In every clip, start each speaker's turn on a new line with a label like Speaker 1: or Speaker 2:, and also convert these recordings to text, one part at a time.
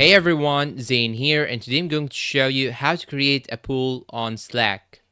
Speaker 1: Hey everyone, Zane here, and today I'm going to show you how to create a poll on Slack.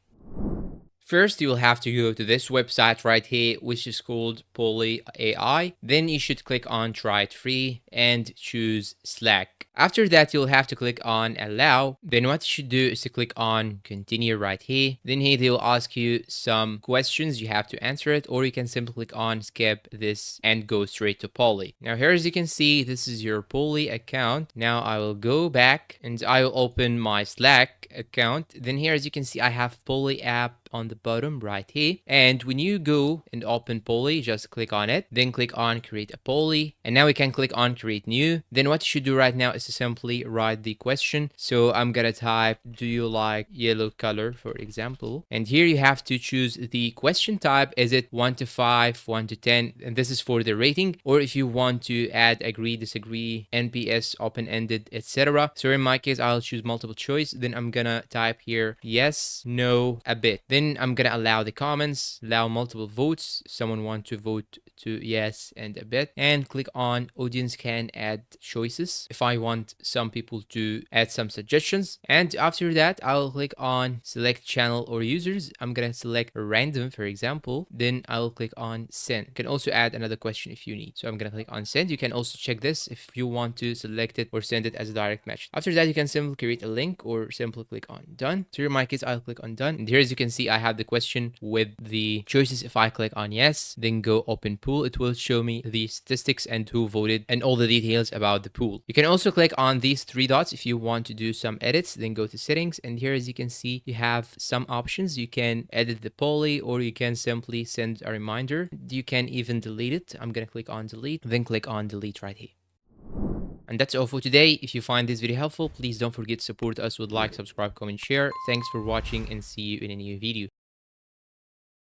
Speaker 1: First, you will have to go to this website right here, which is called Poly AI. Then you should click on Try It Free and choose Slack. After that, you'll have to click on Allow. Then what you should do is to click on Continue right here. Then here they will ask you some questions. You have to answer it, or you can simply click on Skip this and go straight to Poly. Now here, as you can see, this is your Poly account. Now I will go back and I will open my Slack account. Then here, as you can see, I have Poly app on the bottom right here. And when you go and open Poly, just click on it, then click on create a Poly, and now we can click on create new. Then what you should do right now is to simply write the question. So I'm gonna type, do you like yellow color, for example? And here you have to choose the question type. Is it 1 to 5, 1 to 10? And this is for the rating. Or if you want to add agree, disagree, NPS, open-ended, etc. So in my case, I'll choose multiple choice. Then I'm gonna type here yes, no, a bit. Then I'm gonna allow the comments, allow multiple votes. Someone want to vote to yes and a bit, and click on audience can add choices if I want some people to add some suggestions. And after that, I'll click on select channel or users. I'm gonna select random, for example. Then I'll click on send. You can also add another question if you need. So I'm gonna click on send. You can also check this if you want to select it or send it as a direct message. After that, you can simply create a link or simply click on done. So in my case, I'll click on done. And here, as you can see, I have the question with the choices. If I click on yes, then go open pool, it will show me the statistics and who voted and all the details about the pool. You can also click on these three dots if you want to do some edits, then go to settings. And here, as you can see, you have some options. You can edit the poly, or you can simply send a reminder. You can even delete it. I'm going to click on delete, then click on delete right here. And that's all for today. If you find this video helpful, please don't forget to support us with like, subscribe, comment, share. Thanks for watching, and see you in a new video.